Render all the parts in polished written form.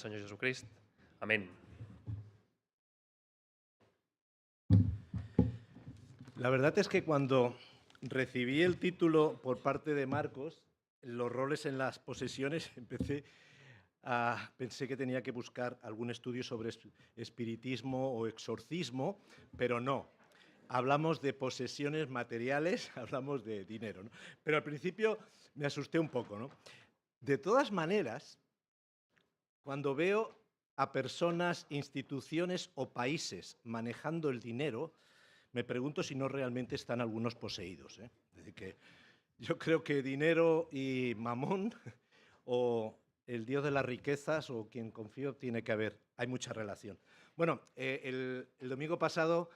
Senyor Jesucrist. Amén. La verdad es que cuando recibí el título por parte de Marcos, los roles en las posesiones, pensé que tenía que buscar algún estudio sobre espiritismo o exorcismo, pero no. Hablamos de posesiones materiales, hablamos de dinero, ¿no? Pero al principio me asusté un poco, ¿no? De todas maneras, cuando veo a personas, instituciones o países manejando el dinero, me pregunto si no realmente están algunos poseídos, ¿eh? Es decir, que yo creo que dinero y mamón o el dios de las riquezas o quien confío tiene que haber, hay mucha relación. Bueno, el domingo pasado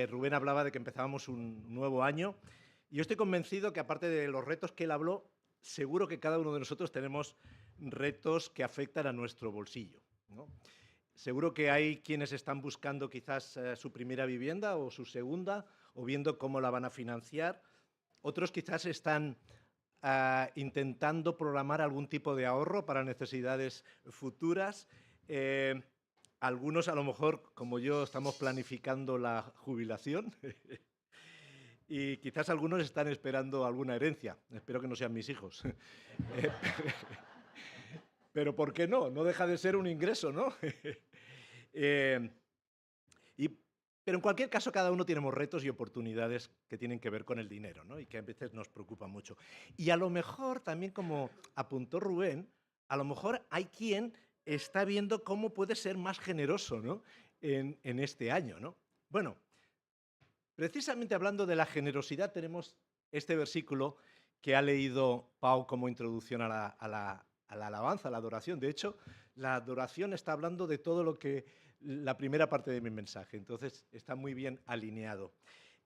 Rubén hablaba de que empezábamos un nuevo año y yo estoy convencido que aparte de los retos que él habló, seguro que cada uno de nosotros tenemos retos que afectan a nuestro bolsillo, ¿no? Seguro que hay quienes están buscando quizás su primera vivienda o su segunda, o viendo cómo la van a financiar. Otros quizás están intentando programar algún tipo de ahorro para necesidades futuras. Algunos, a lo mejor, como yo, estamos planificando la jubilación. Y quizás algunos están esperando alguna herencia. Espero que no sean mis hijos. Pero ¿por qué no? No deja de ser un ingreso, ¿no? Eh, pero en cualquier caso, cada uno tenemos retos y oportunidades que tienen que ver con el dinero, ¿no? Y que a veces nos preocupan mucho. Y a lo mejor, también como apuntó Rubén, a lo mejor hay quien está viendo cómo puede ser más generoso, ¿no? En este año, ¿no? Bueno, precisamente hablando de la generosidad, tenemos este versículo que ha leído Pau como introducción a la alabanza, a la adoración. De hecho, la adoración está hablando de todo lo que la primera parte de mi mensaje, entonces está muy bien alineado.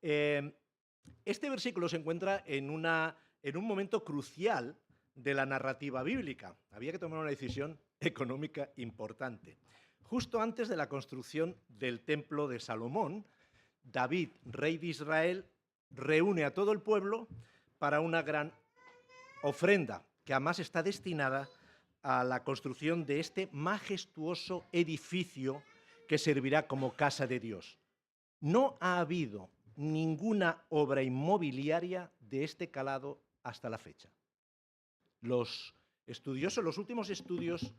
Este versículo se encuentra en un momento crucial de la narrativa bíblica. Había que tomar una decisión económica importante. Justo antes de la construcción del templo de Salomón, David, rey de Israel, reúne a todo el pueblo para una gran ofrenda, que además está destinada a la construcción de este majestuoso edificio que servirá como casa de Dios. No ha habido ninguna obra inmobiliaria de este calado hasta la fecha. Los últimos estudios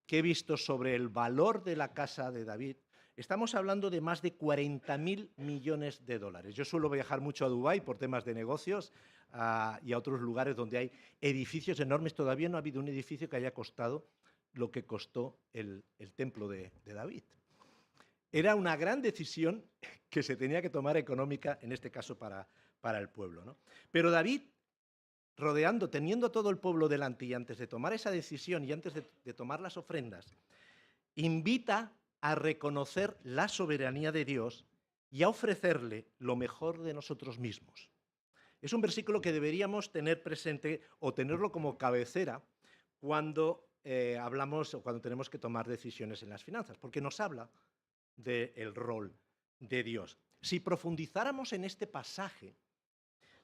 que he visto sobre el valor de la casa de David, estamos hablando de más de 40.000 millones de dólares. Yo suelo viajar mucho a Dubái por temas de negocios y a otros lugares donde hay edificios enormes. Todavía no ha habido un edificio que haya costado lo que costó el templo de David. Era una gran decisión que se tenía que tomar económica, en este caso para el pueblo, ¿no? Pero David, teniendo todo el pueblo delante y antes de tomar esa decisión y antes de tomar las ofrendas, invita a reconocer la soberanía de Dios y a ofrecerle lo mejor de nosotros mismos. Es un versículo que deberíamos tener presente o tenerlo como cabecera cuando hablamos o cuando tenemos que tomar decisiones en las finanzas, porque nos habla del rol de Dios. Si profundizáramos en este pasaje,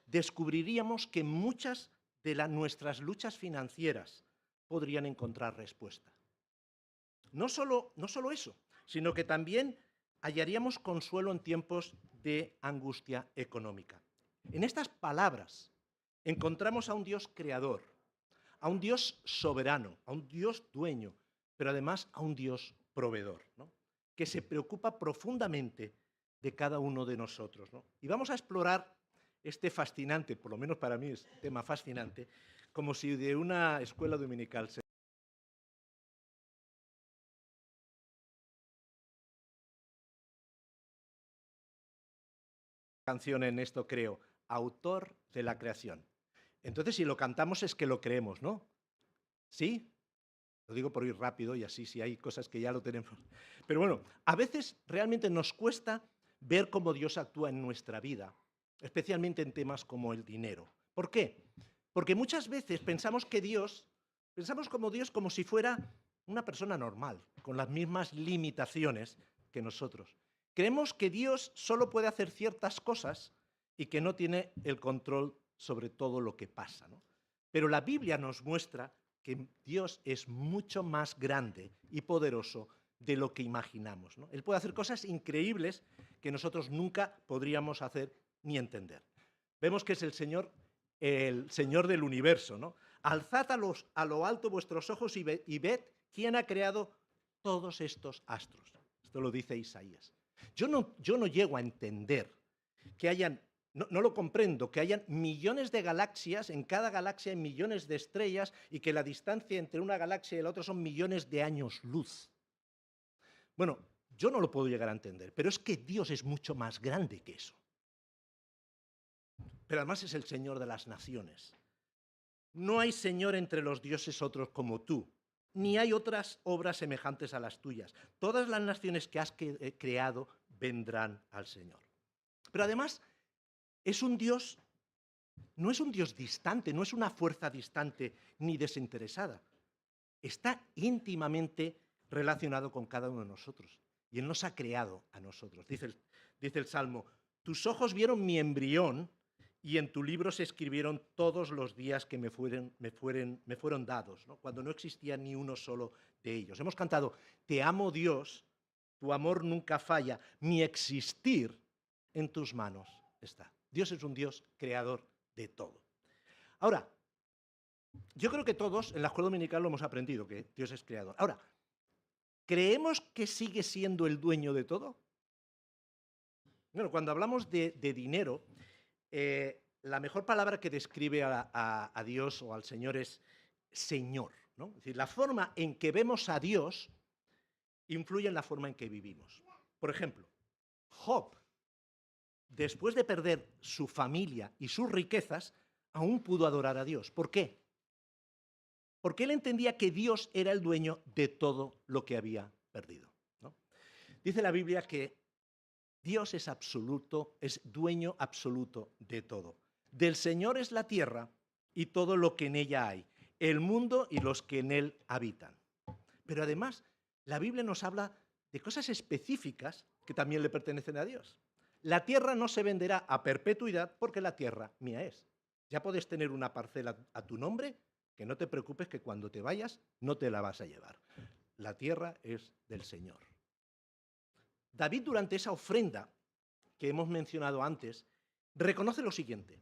descubriríamos que muchas de nuestras luchas financieras podrían encontrar respuesta. No solo eso, sino que también hallaríamos consuelo en tiempos de angustia económica. En estas palabras encontramos a un Dios creador, a un Dios soberano, a un Dios dueño, pero además a un Dios proveedor, ¿no? Que se preocupa profundamente de cada uno de nosotros, ¿no? Y vamos a explorar este fascinante, por lo menos para mí es un tema fascinante, como si de una escuela dominical se canción en esto creo, autor de la creación. Entonces, si lo cantamos es que lo creemos, ¿no? ¿Sí? Lo digo por ir rápido y así si hay cosas que ya lo tenemos. Pero bueno, a veces realmente nos cuesta ver cómo Dios actúa en nuestra vida, especialmente en temas como el dinero. ¿Por qué? Porque muchas veces pensamos como Dios como si fuera una persona normal, con las mismas limitaciones que nosotros. Creemos que Dios solo puede hacer ciertas cosas y que no tiene el control sobre todo lo que pasa, ¿no? Pero la Biblia nos muestra que Dios es mucho más grande y poderoso de lo que imaginamos, ¿no? Él puede hacer cosas increíbles que nosotros nunca podríamos hacer ni entender. Vemos que es el Señor del universo, ¿no? Alzad a lo alto vuestros ojos y ved quién ha creado todos estos astros. Esto lo dice Isaías. Yo no llego a entender que hayan, no lo comprendo, que hayan millones de galaxias, en cada galaxia hay millones de estrellas y que la distancia entre una galaxia y la otra son millones de años luz. Bueno, yo no lo puedo llegar a entender, pero es que Dios es mucho más grande que eso. Pero además es el Señor de las naciones. No hay Señor entre los dioses otros como tú, ni hay otras obras semejantes a las tuyas. Todas las naciones que has creado vendrán al Señor. Pero además es un Dios, no es un Dios distante, no es una fuerza distante ni desinteresada. Está íntimamente relacionado con cada uno de nosotros. Y Él nos ha creado a nosotros. Dice el Salmo, tus ojos vieron mi embrión y en tu libro se escribieron todos los días que me fueron dados, ¿no? Cuando no existía ni uno solo de ellos. Hemos cantado, te amo Dios, tu amor nunca falla, mi existir en tus manos está. Dios es un Dios creador de todo. Ahora, yo creo que todos en la escuela dominical lo hemos aprendido, que Dios es creador. Ahora, ¿creemos que sigue siendo el dueño de todo? Bueno, cuando hablamos de dinero, la mejor palabra que describe a Dios o al Señor es Señor, ¿no? Es decir, la forma en que vemos a Dios influye en la forma en que vivimos. Por ejemplo, Job, después de perder su familia y sus riquezas, aún pudo adorar a Dios. ¿Por qué? Porque él entendía que Dios era el dueño de todo lo que había perdido, ¿no? Dice la Biblia que Dios es absoluto, es dueño absoluto de todo. Del Señor es la tierra y todo lo que en ella hay, el mundo y los que en él habitan. Pero además, la Biblia nos habla de cosas específicas que también le pertenecen a Dios. La tierra no se venderá a perpetuidad porque la tierra mía es. Ya puedes tener una parcela a tu nombre, que no te preocupes que cuando te vayas no te la vas a llevar. La tierra es del Señor. David, durante esa ofrenda que hemos mencionado antes, reconoce lo siguiente: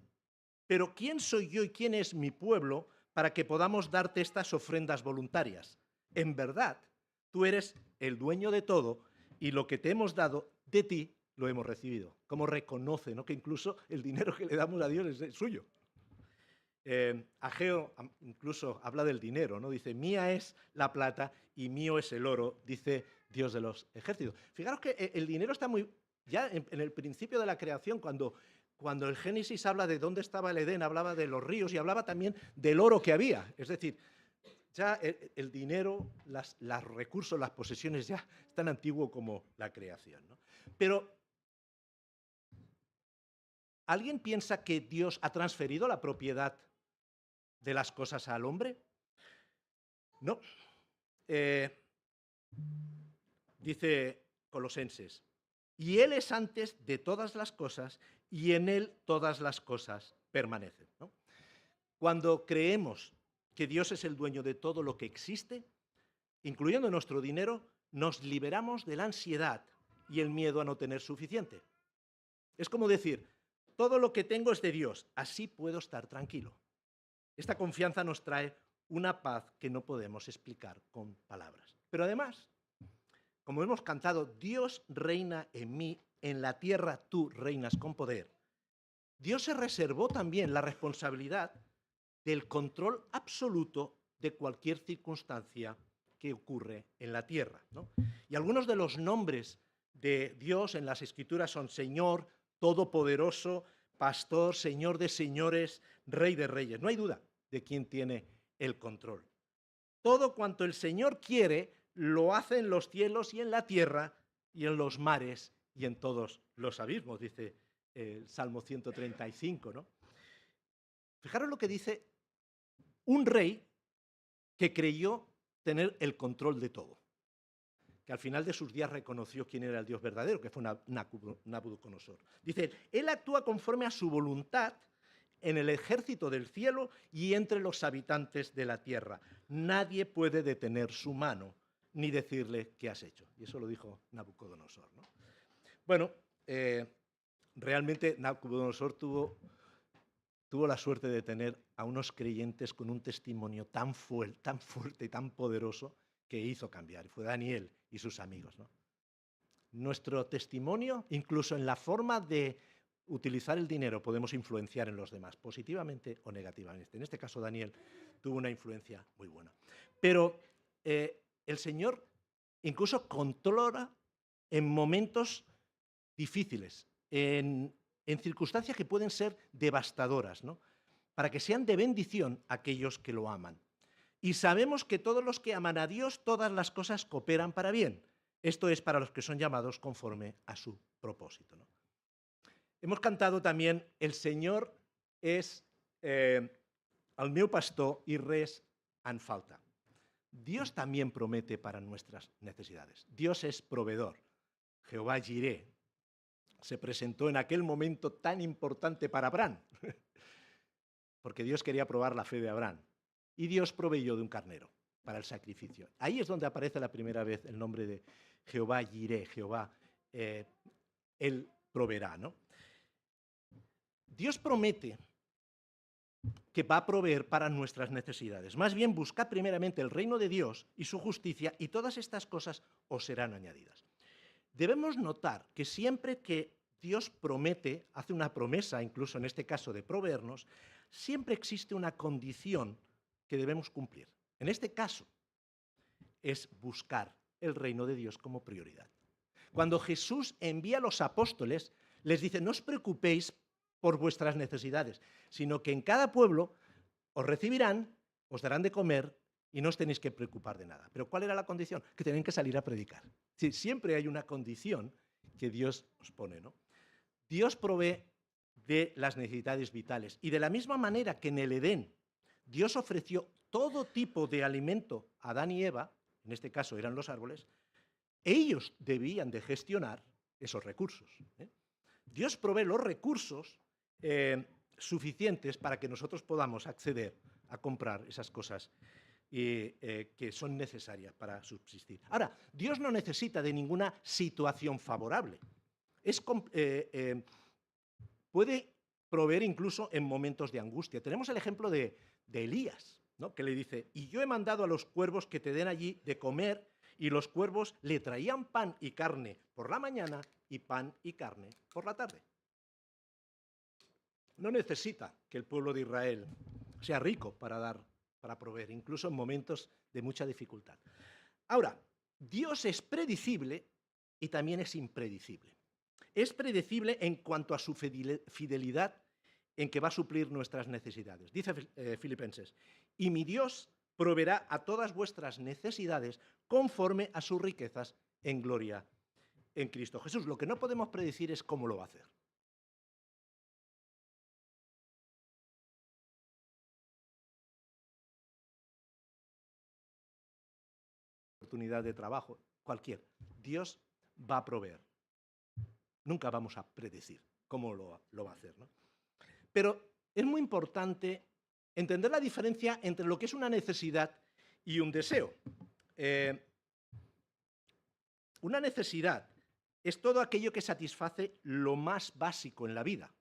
pero ¿quién soy yo y quién es mi pueblo para que podamos darte estas ofrendas voluntarias? En verdad, tú eres el dueño de todo y lo que te hemos dado de ti lo hemos recibido. Como reconoce, ¿no?, que incluso el dinero que le damos a Dios es suyo. Ageo incluso habla del dinero, ¿no? Dice, mía es la plata y mío es el oro, dice Dios de los ejércitos. Fijaros que el dinero está muy... Ya en el principio de la creación, cuando el Génesis habla de dónde estaba el Edén, hablaba de los ríos y hablaba también del oro que había. Es decir, ya el dinero, los recursos, las posesiones ya es tan antiguo como la creación, ¿no? Pero, ¿alguien piensa que Dios ha transferido la propiedad de las cosas al hombre? No. Dice Colosenses, y Él es antes de todas las cosas y en Él todas las cosas permanecen, ¿no? Cuando creemos que Dios es el dueño de todo lo que existe, incluyendo nuestro dinero, nos liberamos de la ansiedad y el miedo a no tener suficiente. Es como decir, todo lo que tengo es de Dios, así puedo estar tranquilo. Esta confianza nos trae una paz que no podemos explicar con palabras. Pero además, como hemos cantado, Dios reina en mí, en la tierra tú reinas con poder. Dios se reservó también la responsabilidad del control absoluto de cualquier circunstancia que ocurre en la tierra, ¿no? Y algunos de los nombres de Dios en las Escrituras son Señor, Todopoderoso, Pastor, Señor de señores, Rey de reyes. No hay duda de quién tiene el control. Todo cuanto el Señor quiere, lo hace en los cielos y en la tierra y en los mares y en todos los abismos, dice el Salmo 135, ¿no? Fijaros lo que dice un rey que creyó tener el control de todo, que al final de sus días reconoció quién era el Dios verdadero, que fue Nabucodonosor. Dice, él actúa conforme a su voluntad en el ejército del cielo y entre los habitantes de la tierra. Nadie puede detener su mano ni decirle qué has hecho. Y eso lo dijo Nabucodonosor, ¿no? Bueno, realmente Nabucodonosor tuvo la suerte de tener a unos creyentes con un testimonio tan fuerte y tan poderoso que hizo cambiar. Y fue Daniel y sus amigos, ¿no? Nuestro testimonio, incluso en la forma de utilizar el dinero, podemos influenciar en los demás, positivamente o negativamente. En este caso, Daniel tuvo una influencia muy buena. Pero el Señor incluso controla en momentos difíciles, en circunstancias que pueden ser devastadoras, ¿no? Para que sean de bendición a aquellos que lo aman. Y sabemos que todos los que aman a Dios, todas las cosas cooperan para bien. Esto es para los que son llamados conforme a su propósito, ¿no? Hemos cantado también, el Señor és el meu pastor y res en falta. Dios también promete para nuestras necesidades. Dios es proveedor. Jehová Jireh se presentó en aquel momento tan importante para Abraham, porque Dios quería probar la fe de Abraham. Y Dios proveyó de un carnero para el sacrificio. Ahí es donde aparece la primera vez el nombre de Jehová Jireh, Jehová, él proveerá, ¿no? Dios promete que va a proveer para nuestras necesidades. Más bien, buscad primeramente el reino de Dios y su justicia, y todas estas cosas os serán añadidas. Debemos notar que siempre que Dios promete, hace una promesa, incluso en este caso de proveernos, siempre existe una condición que debemos cumplir. En este caso, es buscar el reino de Dios como prioridad. Cuando Jesús envía a los apóstoles, les dice, no os preocupéis por vuestras necesidades, sino que en cada pueblo os recibirán, os darán de comer y no os tenéis que preocupar de nada. ¿Pero cuál era la condición? Que tenían que salir a predicar. Sí, siempre hay una condición que Dios os pone, ¿no? Dios provee de las necesidades vitales. Y de la misma manera que en el Edén Dios ofreció todo tipo de alimento a Adán y Eva, en este caso eran los árboles, ellos debían de gestionar esos recursos, ¿eh? Dios provee los recursos suficientes para que nosotros podamos acceder a comprar esas cosas que son necesarias para subsistir. Ahora, Dios no necesita de ninguna situación favorable. Puede proveer incluso en momentos de angustia. Tenemos el ejemplo de Elías, ¿no? Que le dice, y yo he mandado a los cuervos que te den allí de comer, y los cuervos le traían pan y carne por la mañana y pan y carne por la tarde. No necesita que el pueblo de Israel sea rico para proveer, incluso en momentos de mucha dificultad. Ahora, Dios es predecible y también es impredecible. Es predecible en cuanto a su fidelidad en que va a suplir nuestras necesidades. Dice Filipenses, y mi Dios proveerá a todas vuestras necesidades conforme a sus riquezas en gloria en Cristo Jesús. Lo que no podemos predecir es cómo lo va a hacer. Oportunidad de trabajo, cualquier. Dios va a proveer. Nunca vamos a predecir cómo lo va a hacer, ¿no? Pero es muy importante entender la diferencia entre lo que es una necesidad y un deseo. Una necesidad es todo aquello que satisface lo más básico en la vida,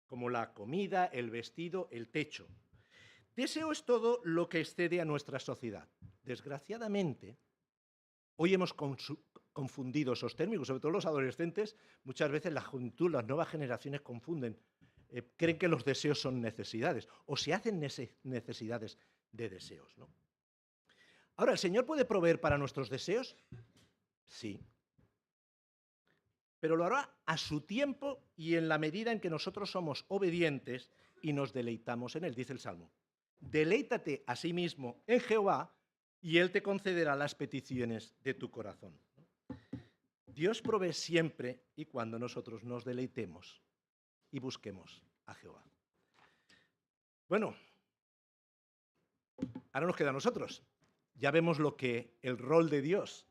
como la comida, el vestido, el techo. Deseo es todo lo que excede a nuestra sociedad. Desgraciadamente, hoy hemos confundido esos términos, sobre todo los adolescentes. Muchas veces la juventud, las nuevas generaciones confunden, creen que los deseos son necesidades o se hacen necesidades de deseos, ¿no? Ahora, ¿el Señor puede proveer para nuestros deseos? Sí. Pero lo hará a su tiempo y en la medida en que nosotros somos obedientes y nos deleitamos en Él, dice el Salmo. Deleítate a sí mismo en Jehová y Él te concederá las peticiones de tu corazón. Dios provee siempre y cuando nosotros nos deleitemos y busquemos a Jehová. Bueno, ahora nos queda a nosotros. Ya vemos el rol de Dios.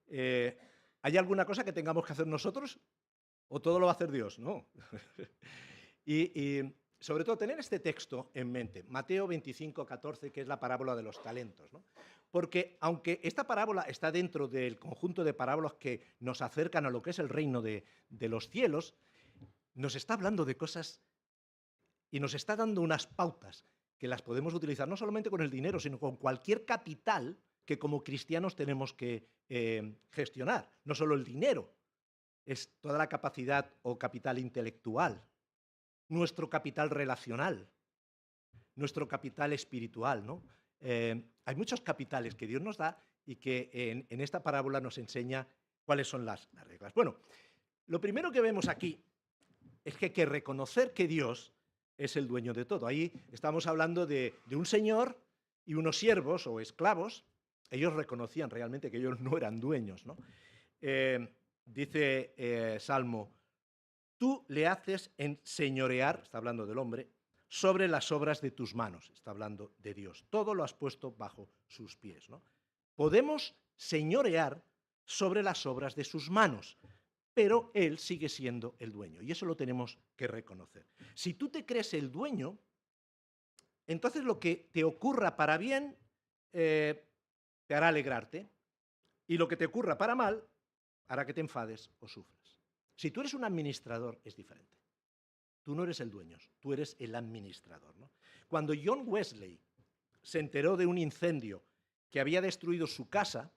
¿Hay alguna cosa que tengamos que hacer nosotros? ¿O todo lo va a hacer Dios? No. Y sobre todo tener este texto en mente, Mateo 25, 14, que es la parábola de los talentos, ¿no? Porque aunque esta parábola está dentro del conjunto de parábolas que nos acercan a lo que es el reino de los cielos, nos está hablando de cosas y nos está dando unas pautas que las podemos utilizar no solamente con el dinero, sino con cualquier capital que como cristianos tenemos que gestionar. No solo el dinero, es toda la capacidad o capital intelectual, nuestro capital relacional, nuestro capital espiritual, ¿no? Hay muchos capitales que Dios nos da y que en esta parábola nos enseña cuáles son las reglas. Bueno, lo primero que vemos aquí es que hay que reconocer que Dios es el dueño de todo. Ahí estamos hablando de un señor y unos siervos o esclavos. Ellos reconocían realmente que ellos no eran dueños, ¿no? Dice Salmo, tú le haces enseñorear, está hablando del hombre, sobre las obras de tus manos, está hablando de Dios. Todo lo has puesto bajo sus pies, ¿no? Podemos señorear sobre las obras de sus manos, pero Él sigue siendo el dueño, y eso lo tenemos que reconocer. Si tú te crees el dueño, entonces lo que te ocurra para bien te hará alegrarte, y lo que te ocurra para mal hará que te enfades o sufras. Si tú eres un administrador, es diferente. Tú no eres el dueño, tú eres el administrador, ¿no? Cuando John Wesley se enteró de un incendio que había destruido su casa,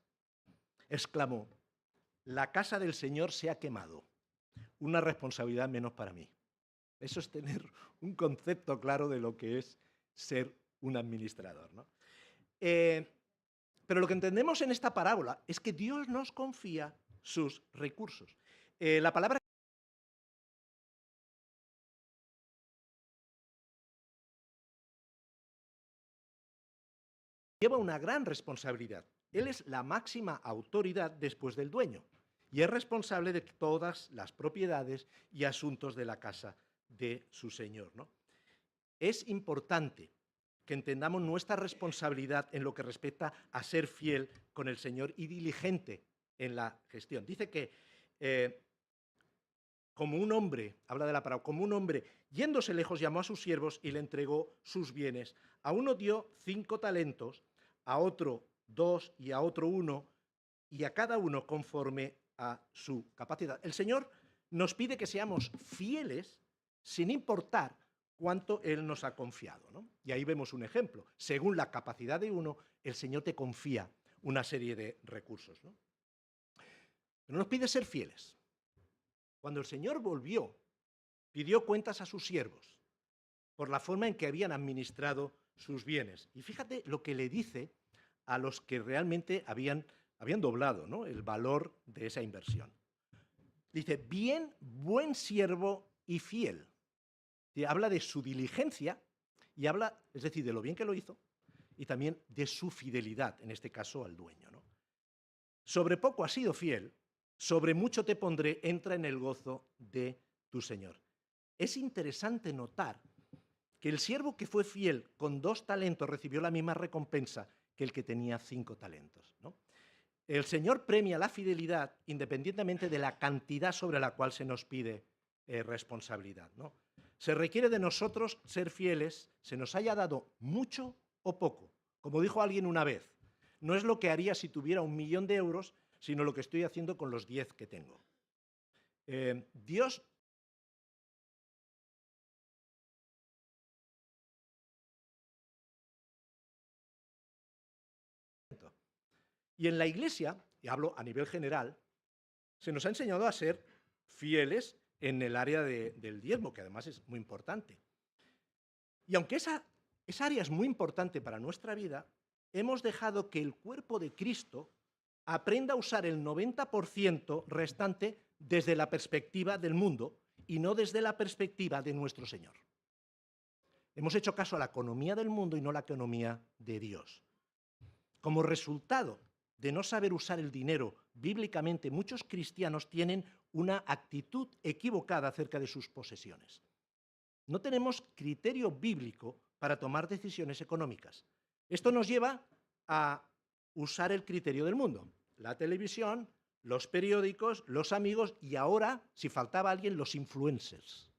exclamó, la casa del Señor se ha quemado, una responsabilidad menos para mí. Eso es tener un concepto claro de lo que es ser un administrador, ¿no? Pero lo que entendemos en esta parábola es que Dios nos confía sus recursos. La palabra lleva una gran responsabilidad. Él es la máxima autoridad después del dueño y es responsable de todas las propiedades y asuntos de la casa de su señor, ¿no? Es importante que entendamos nuestra responsabilidad en lo que respecta a ser fiel con el Señor y diligente en la gestión. Dice que como un hombre, habla de la parábola, como un hombre yéndose lejos llamó a sus siervos y le entregó sus bienes. A uno dio 5 talentos, a otro 2 y a otro 1, y a cada uno conforme a su capacidad. El Señor nos pide que seamos fieles sin importar cuánto Él nos ha confiado, ¿no? Y ahí vemos un ejemplo. Según la capacidad de uno, el Señor te confía una serie de recursos, ¿no? Pero nos pide ser fieles. Cuando el Señor volvió, pidió cuentas a sus siervos por la forma en que habían administrado sus bienes. Y fíjate lo que le dice a los que realmente habían doblado, ¿no?, el valor de esa inversión. Dice, bien, buen siervo y fiel. Y habla de su diligencia y habla, es decir, de lo bien que lo hizo y también de su fidelidad, en este caso al dueño, ¿no? Sobre poco has sido fiel, sobre mucho te pondré, entra en el gozo de tu Señor. Es interesante notar que el siervo que fue fiel con 2 talentos recibió la misma recompensa que el que tenía 5 talentos, ¿no? El Señor premia la fidelidad independientemente de la cantidad sobre la cual se nos pide responsabilidad, ¿no? Se requiere de nosotros ser fieles, se nos haya dado mucho o poco. Como dijo alguien una vez, no es lo que haría si tuviera 1.000.000 de euros, sino lo que estoy haciendo con los 10 que tengo. Dios y en la Iglesia, y hablo a nivel general, se nos ha enseñado a ser fieles en el área del diezmo, que además es muy importante. Y aunque esa área es muy importante para nuestra vida, hemos dejado que el cuerpo de Cristo aprenda a usar el 90% restante desde la perspectiva del mundo y no desde la perspectiva de nuestro Señor. Hemos hecho caso a la economía del mundo y no a la economía de Dios. Como resultado de no saber usar el dinero bíblicamente, muchos cristianos tienen una actitud equivocada acerca de sus posesiones. No tenemos criterio bíblico para tomar decisiones económicas. Esto nos lleva a usar el criterio del mundo. La televisión, los periódicos, los amigos y ahora, si faltaba alguien, los influencers.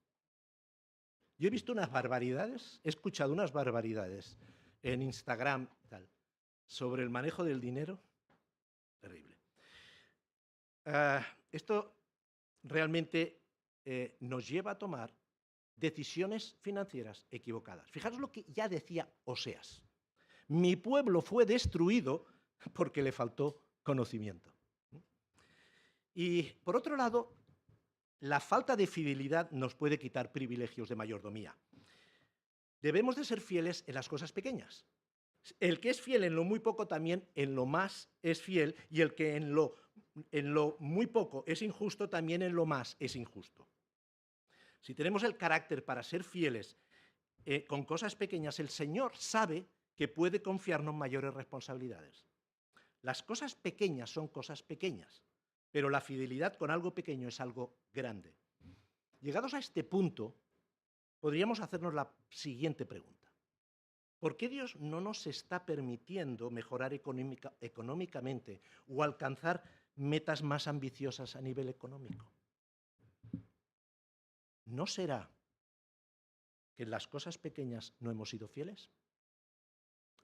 Yo he visto unas barbaridades, he escuchado unas barbaridades en Instagram tal, sobre el manejo del dinero. Terrible. Esto realmente nos lleva a tomar decisiones financieras equivocadas. Fijaros lo que ya decía Oseas. Mi pueblo fue destruido porque le faltó conocimiento. Y por otro lado, la falta de fidelidad nos puede quitar privilegios de mayordomía. Debemos de ser fieles en las cosas pequeñas. El que es fiel en lo muy poco también en lo más es fiel, y el que en lo muy poco es injusto también en lo más es injusto. Si tenemos el carácter para ser fieles con cosas pequeñas, el Señor sabe que puede confiarnos mayores responsabilidades. Las cosas pequeñas son cosas pequeñas, pero la fidelidad con algo pequeño es algo grande. Llegados a este punto, podríamos hacernos la siguiente pregunta. ¿Por qué Dios no nos está permitiendo mejorar económicamente o alcanzar metas más ambiciosas a nivel económico? ¿No será que en las cosas pequeñas no hemos sido fieles?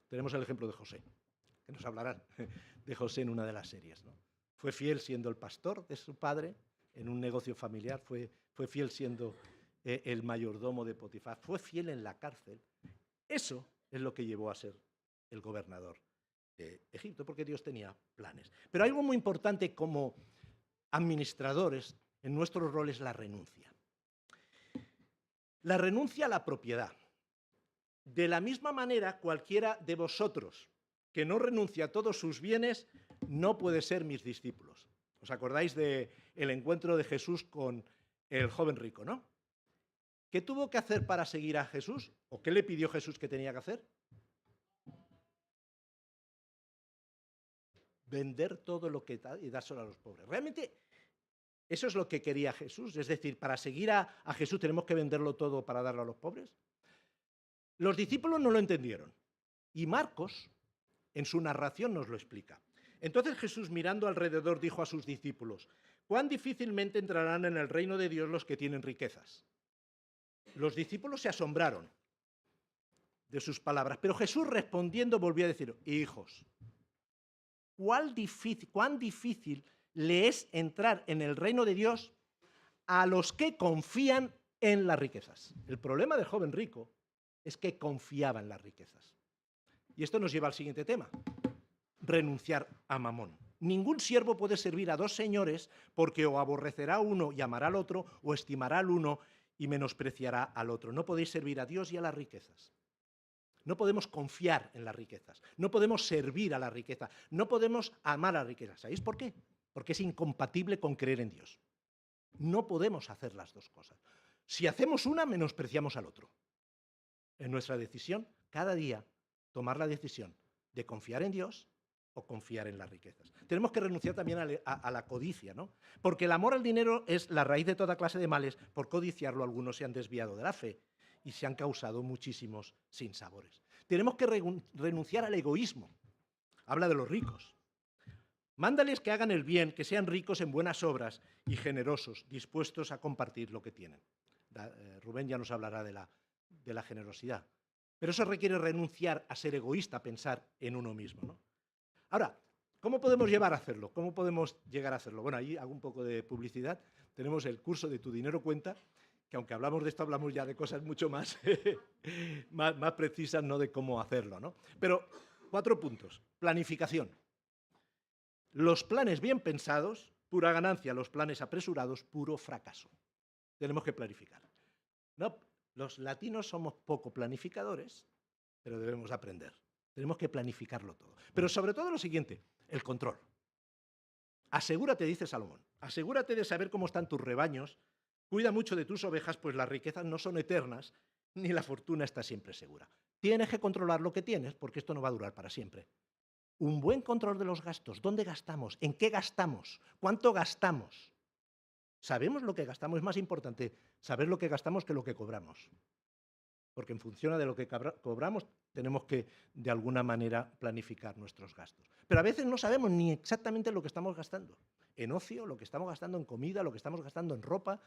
Tenemos el ejemplo de José, que nos hablarán de José en una de las series, ¿no? Fue fiel siendo el pastor de su padre en un negocio familiar, fue fiel siendo el mayordomo de Potifar, fue fiel en la cárcel. Eso es lo que llevó a ser el gobernador de Egipto, porque Dios tenía planes. Pero hay algo muy importante como administradores en nuestro rol es la renuncia. La renuncia a la propiedad. De la misma manera, cualquiera de vosotros que no renuncia a todos sus bienes no puede ser mis discípulos. ¿Os acordáis del encuentro de Jesús con el joven rico, no? ¿Qué tuvo que hacer para seguir a Jesús? ¿O qué le pidió Jesús que tenía que hacer? Vender todo lo que da y dárselo a los pobres. Realmente eso es lo que quería Jesús. Es decir, para seguir a Jesús tenemos que venderlo todo para darlo a los pobres. Los discípulos no lo entendieron. Y Marcos, en su narración, nos lo explica. Entonces Jesús, mirando alrededor, dijo a sus discípulos: «¿Cuán difícilmente entrarán en el reino de Dios los que tienen riquezas?». Los discípulos se asombraron de sus palabras, pero Jesús respondiendo volvió a decir: «Hijos, cuán difícil le es entrar en el reino de Dios a los que confían en las riquezas». El problema del joven rico es que confiaba en las riquezas. Y esto nos lleva al siguiente tema: renunciar a Mamón. Ningún siervo puede servir a dos señores, porque o aborrecerá a uno y amará al otro, o estimará al uno y menospreciará al otro. No podéis servir a Dios y a las riquezas. No podemos confiar en las riquezas, no podemos servir a la riqueza, no podemos amar a la riqueza. ¿Sabéis por qué? Porque es incompatible con creer en Dios. No podemos hacer las dos cosas. Si hacemos una, menospreciamos al otro. Es nuestra decisión, cada día, tomar la decisión de confiar en Dios o confiar en las riquezas. Tenemos que renunciar también a la codicia, ¿no? Porque el amor al dinero es la raíz de toda clase de males. Por codiciarlo, algunos se han desviado de la fe y se han causado muchísimos sinsabores. Tenemos que renunciar al egoísmo. Habla de los ricos. Mándales que hagan el bien, que sean ricos en buenas obras y generosos, dispuestos a compartir lo que tienen. Rubén ya nos hablará de la generosidad. Pero eso requiere renunciar a ser egoísta, a pensar en uno mismo, ¿no? Ahora, ¿cómo podemos llevar a hacerlo? ¿Cómo podemos llegar a hacerlo? Bueno, ahí hago un poco de publicidad. Tenemos el curso de Tu Dinero Cuenta, que aunque hablamos de esto, hablamos ya de cosas mucho más, más precisas, ¿no?, de cómo hacerlo, ¿no? Pero 4 puntos. Planificación. Los planes bien pensados, pura ganancia; los planes apresurados, puro fracaso. Tenemos que planificar. No, los latinos somos poco planificadores, pero debemos aprender. Tenemos que planificarlo todo. Pero sobre todo lo siguiente, el control. Asegúrate, dice Salomón, asegúrate de saber cómo están tus rebaños, cuida mucho de tus ovejas, pues las riquezas no son eternas, ni la fortuna está siempre segura. Tienes que controlar lo que tienes, porque esto no va a durar para siempre. Un buen control de los gastos. ¿Dónde gastamos? ¿En qué gastamos? ¿Cuánto gastamos? ¿Sabemos lo que gastamos? Es más importante saber lo que gastamos que lo que cobramos. Porque en función de lo que cobramos tenemos que, de alguna manera, planificar nuestros gastos. Pero a veces no sabemos ni exactamente lo que estamos gastando. En ocio, lo que estamos gastando en comida, lo que estamos gastando en ropa.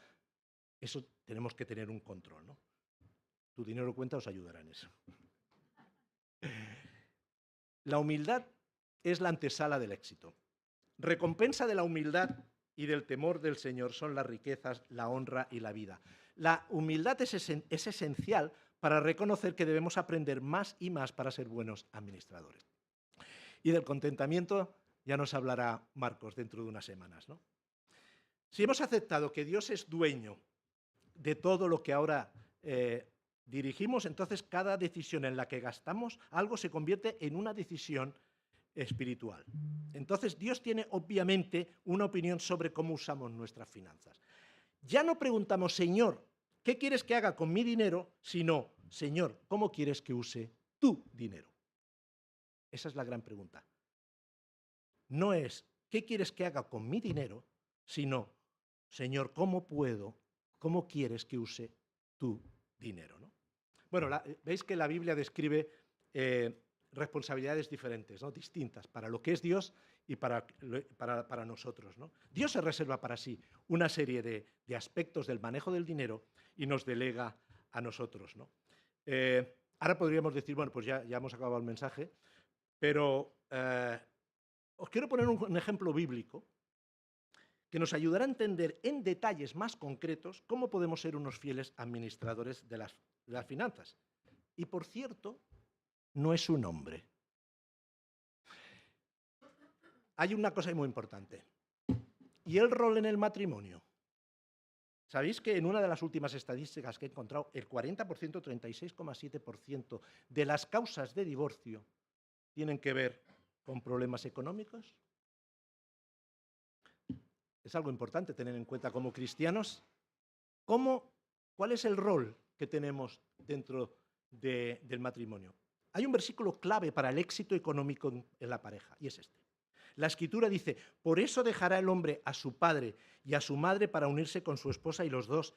Eso tenemos que tener un control, ¿no? Tu dinero cuenta os ayudará en eso. La humildad es la antesala del éxito. Recompensa de la humildad y del temor del Señor son las riquezas, la honra y la vida. La humildad es esencial para reconocer que debemos aprender más y más para ser buenos administradores. Y del contentamiento ya nos hablará Marcos dentro de unas semanas, ¿no? Si hemos aceptado que Dios es dueño de todo lo que ahora dirigimos, entonces cada decisión en la que gastamos algo se convierte en una decisión espiritual. Entonces Dios tiene obviamente una opinión sobre cómo usamos nuestras finanzas. Ya no preguntamos, Señor, ¿qué quieres que haga con mi dinero? Sino, Señor, ¿cómo quieres que use tu dinero? Esa es la gran pregunta. No es, ¿qué quieres que haga con mi dinero? Sino, Señor, ¿cómo quieres que use tu dinero? ¿No? Bueno, veis que la Biblia describe responsabilidades diferentes, ¿no? Distintas, para lo que es Dios y para nosotros, ¿no? Dios se reserva para sí una serie de aspectos del manejo del dinero y nos delega a nosotros, ¿no? Ahora podríamos decir, bueno, pues ya hemos acabado el mensaje, pero os quiero poner un ejemplo bíblico que nos ayudará a entender en detalles más concretos cómo podemos ser unos fieles administradores de las finanzas. Y por cierto, no es un hombre. Hay una cosa muy importante. ¿Y el rol en el matrimonio? ¿Sabéis que en una de las últimas estadísticas que he encontrado, el 40%, 36,7% de las causas de divorcio tienen que ver con problemas económicos? Es algo importante tener en cuenta como cristianos. ¿Cuál es el rol que tenemos dentro del matrimonio? Hay un versículo clave para el éxito económico en la pareja, y es este. La Escritura dice, por eso dejará el hombre a su padre y a su madre para unirse con su esposa y los dos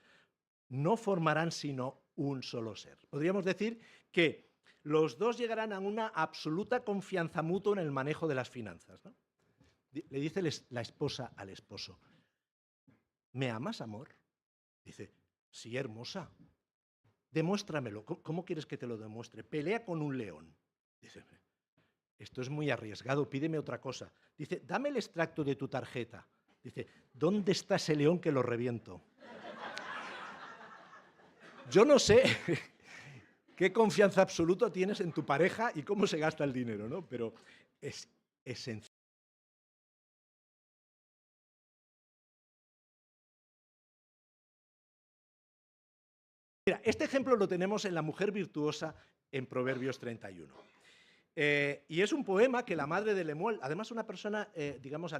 no formarán sino un solo ser. Podríamos decir que los dos llegarán a una absoluta confianza mutua en el manejo de las finanzas, ¿no? Le dice la esposa al esposo, ¿me amas, amor? Dice, sí, hermosa. Demuéstramelo. ¿Cómo quieres que te lo demuestre? Pelea con un león. Dice, esto es muy arriesgado, pídeme otra cosa. Dice, dame el extracto de tu tarjeta. Dice, ¿dónde está ese león que lo reviento? Yo no sé qué confianza absoluta tienes en tu pareja y cómo se gasta el dinero, ¿no? Pero es esencial. Mira, este ejemplo lo tenemos en La mujer virtuosa en Proverbios 31. Y es un poema que la madre de Lemuel, además una persona, digamos,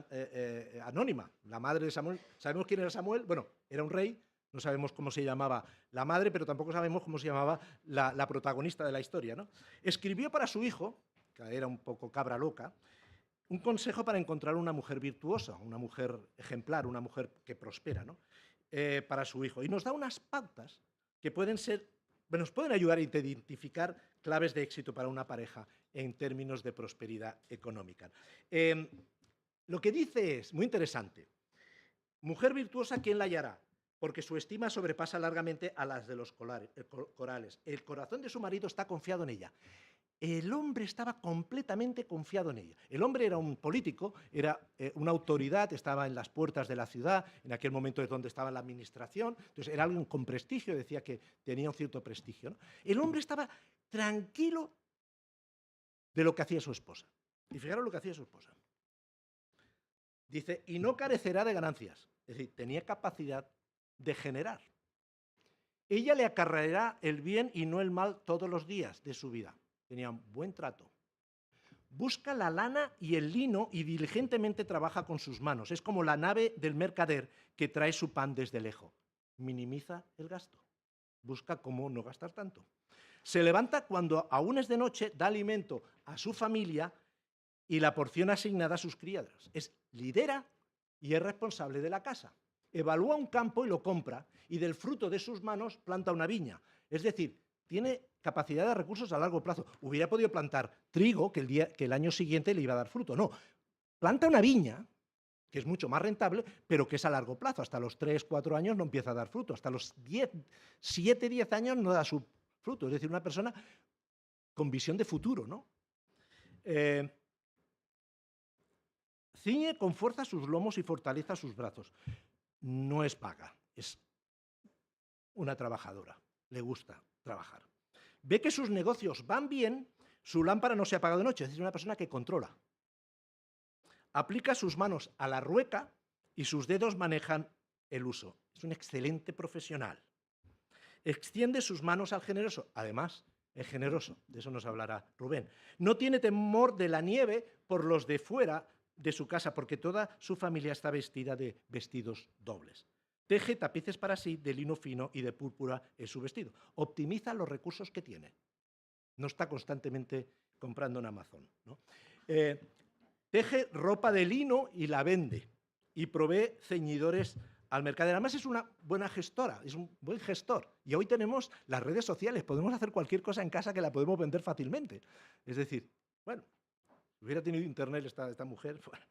anónima, la madre de Samuel, ¿sabemos quién era Samuel? Bueno, era un rey, no sabemos cómo se llamaba la madre, pero tampoco sabemos cómo se llamaba la protagonista de la historia, ¿no? Escribió para su hijo, que era un poco cabra loca, un consejo para encontrar una mujer virtuosa, una mujer ejemplar, una mujer que prospera, ¿no? Para su hijo. Y nos da unas pautas que nos pueden ayudar a identificar claves de éxito para una pareja en términos de prosperidad económica. Lo que dice es muy interesante. Mujer virtuosa, ¿quién la hallará? Porque su estima sobrepasa largamente a las de los corales. El corazón de su marido está confiado en ella. El hombre estaba completamente confiado en ella. El hombre era un político, era una autoridad, estaba en las puertas de la ciudad, en aquel momento es donde estaba la administración, entonces era alguien con prestigio, decía que tenía un cierto prestigio, ¿no? El hombre estaba tranquilo de lo que hacía su esposa. Y fijaros lo que hacía su esposa. Dice, y no carecerá de ganancias. Es decir, tenía capacidad de generar. Ella le acarreará el bien y no el mal todos los días de su vida. Tenía un buen trato. Busca la lana y el lino y diligentemente trabaja con sus manos. Es como la nave del mercader que trae su pan desde lejos. Minimiza el gasto. Busca cómo no gastar tanto. Se levanta cuando aún es de noche, da alimento a su familia y la porción asignada a sus criadas. Lidera y es responsable de la casa. Evalúa un campo y lo compra y del fruto de sus manos planta una viña. Es decir, tiene capacidad de recursos a largo plazo. Hubiera podido plantar trigo que el año siguiente le iba a dar fruto. No, planta una viña, que es mucho más rentable, pero que es a largo plazo. Hasta los 3, 4 años no empieza a dar fruto. Hasta los 7, 10 años no da su fruto, es decir, una persona con visión de futuro, ¿no? Ciñe con fuerza sus lomos y fortaleza sus brazos. No es vaga, es una trabajadora, le gusta trabajar. Ve que sus negocios van bien, su lámpara no se apaga de noche, es decir, una persona que controla. Aplica sus manos a la rueca y sus dedos manejan el uso. Es un excelente profesional. Extiende sus manos al generoso. Además, es generoso. De eso nos hablará Rubén. No tiene temor de la nieve por los de fuera de su casa, porque toda su familia está vestida de vestidos dobles. Teje tapices para sí de lino fino y de púrpura en su vestido. Optimiza los recursos que tiene. No está constantemente comprando en Amazon, ¿no? Teje ropa de lino y la vende. Y provee ceñidores al mercader. Además es una buena gestora, es un buen gestor. Y hoy tenemos las redes sociales, podemos hacer cualquier cosa en casa que la podemos vender fácilmente. Es decir, bueno, si hubiera tenido internet esta mujer... Bueno.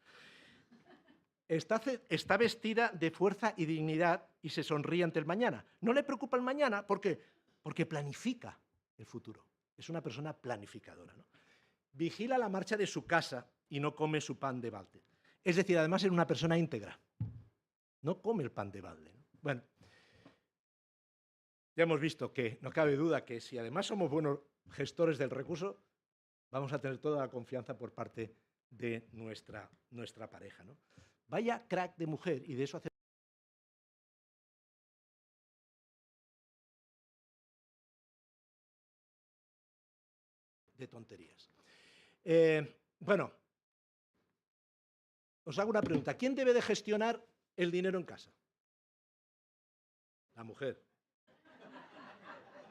Está vestida de fuerza y dignidad y se sonríe ante el mañana. No le preocupa el mañana, ¿por qué? Porque planifica el futuro. Es una persona planificadora, ¿no? Vigila la marcha de su casa y no come su pan de balde. Es decir, además es una persona íntegra. No come el pan de balde, ¿no? Bueno, ya hemos visto que no cabe duda que si además somos buenos gestores del recurso, vamos a tener toda la confianza por parte de nuestra pareja, ¿no? Vaya crack de mujer, y de eso hace de tonterías. Bueno, os hago una pregunta. ¿Quién debe de gestionar el dinero en casa? La mujer.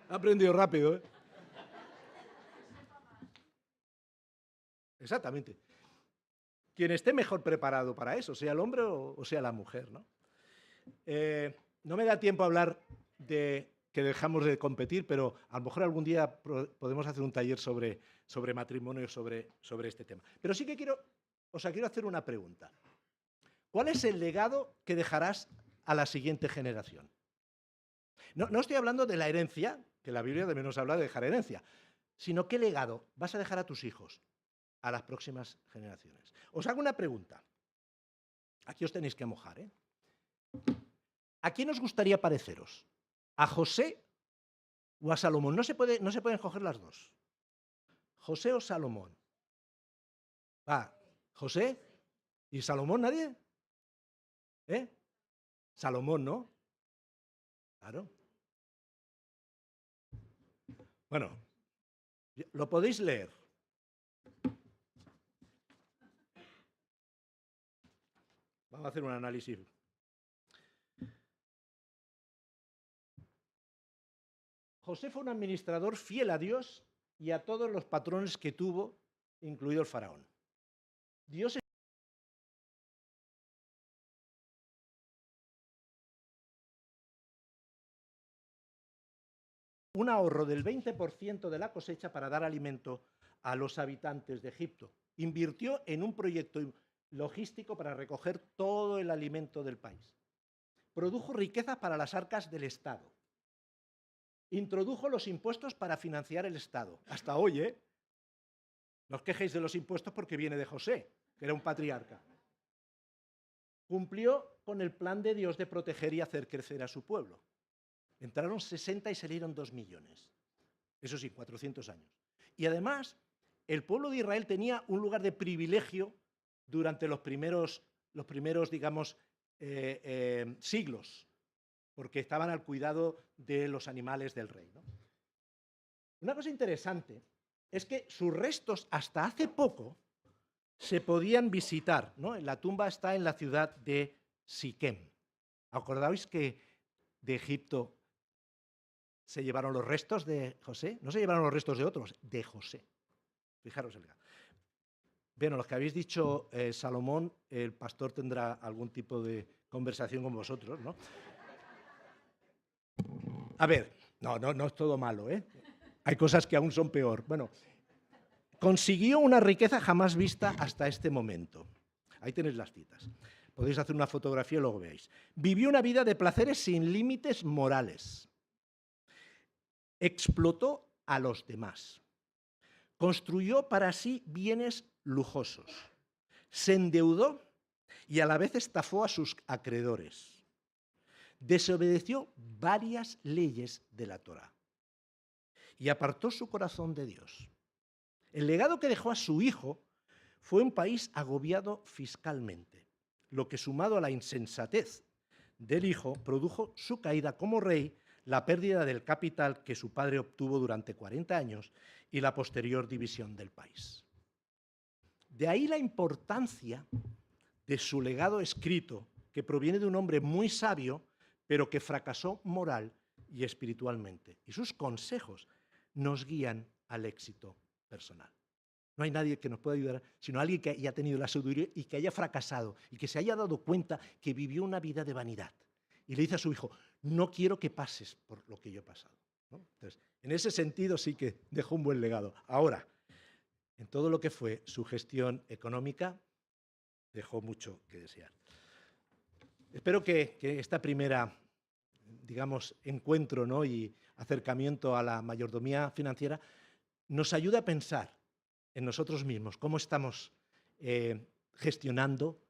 Ha aprendido rápido, ¿eh? Exactamente. Quien esté mejor preparado para eso, sea el hombre o sea la mujer, ¿no? No me da tiempo a hablar de que dejamos de competir, pero a lo mejor algún día podemos hacer un taller sobre matrimonio, sobre este tema. Pero sí que quiero hacer una pregunta. ¿Cuál es el legado que dejarás a la siguiente generación? No estoy hablando de la herencia, que la Biblia también nos habla de dejar herencia, sino qué legado vas a dejar a tus hijos, a las próximas generaciones. Os hago una pregunta. Aquí os tenéis que mojar, ¿eh? ¿A quién os gustaría pareceros? ¿A José o a Salomón? No se pueden coger las dos. ¿José o Salomón? ¿José? ¿Y Salomón nadie? Salomón, ¿no? Claro. Bueno, lo podéis leer. Vamos a hacer un análisis. José fue un administrador fiel a Dios y a todos los patrones que tuvo, incluido el faraón. Dios un ahorro del 20% de la cosecha para dar alimento a los habitantes de Egipto. Invirtió en un proyecto logístico para recoger todo el alimento del país. Produjo riquezas para las arcas del Estado. Introdujo los impuestos para financiar el Estado. Hasta hoy, ¿eh? No os quejéis de los impuestos porque viene de José, que era un patriarca. Cumplió con el plan de Dios de proteger y hacer crecer a su pueblo. Entraron 60 y salieron 2 millones. Eso sí, 400 años. Y además, el pueblo de Israel tenía un lugar de privilegio durante los primeros digamos, siglos, porque estaban al cuidado de los animales del rey, ¿no? Una cosa interesante es que sus restos hasta hace poco se podían visitar, ¿no? La tumba está en la ciudad de Siquem. ¿Acordáis que de Egipto se llevaron los restos de José? No se llevaron los restos de otros, de José. Fijaros el caso. Bueno, los que habéis dicho Salomón, el pastor tendrá algún tipo de conversación con vosotros, ¿no? A ver, no es todo malo, ¿eh? Hay cosas que aún son peor. Bueno, consiguió una riqueza jamás vista hasta este momento. Ahí tenéis las citas. Podéis hacer una fotografía y luego veáis. Vivió una vida de placeres sin límites morales. explotó a los demás, construyó para sí bienes lujosos, se endeudó y a la vez estafó a sus acreedores. Desobedeció varias leyes de la Torá y apartó su corazón de Dios. El legado que dejó a su hijo fue un país agobiado fiscalmente, lo que sumado a la insensatez del hijo produjo su caída como rey, la pérdida del capital que su padre obtuvo durante 40 años y la posterior división del país. De ahí la importancia de su legado escrito, que proviene de un hombre muy sabio, pero que fracasó moral y espiritualmente. Y sus consejos nos guían al éxito personal. No hay nadie que nos pueda ayudar, sino alguien que haya tenido la sabiduría y que haya fracasado y que se haya dado cuenta que vivió una vida de vanidad. Y le dice a su hijo, no quiero que pases por lo que yo he pasado, ¿no? Entonces, en ese sentido sí que dejó un buen legado. Ahora, en todo lo que fue su gestión económica, dejó mucho que desear. Espero que esta primera, digamos, encuentro, ¿no?, y acercamiento a la mayordomía financiera nos ayude a pensar en nosotros mismos, cómo estamos gestionando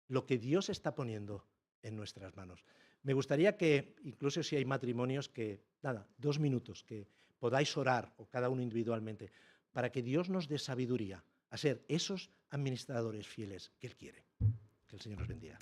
lo que Dios está poniendo en nuestras manos. Me gustaría que, incluso si hay matrimonios, que, 2 minutos, que podáis orar, o cada uno individualmente, para que Dios nos dé sabiduría a ser esos administradores fieles que Él quiere. Que el Señor nos bendiga.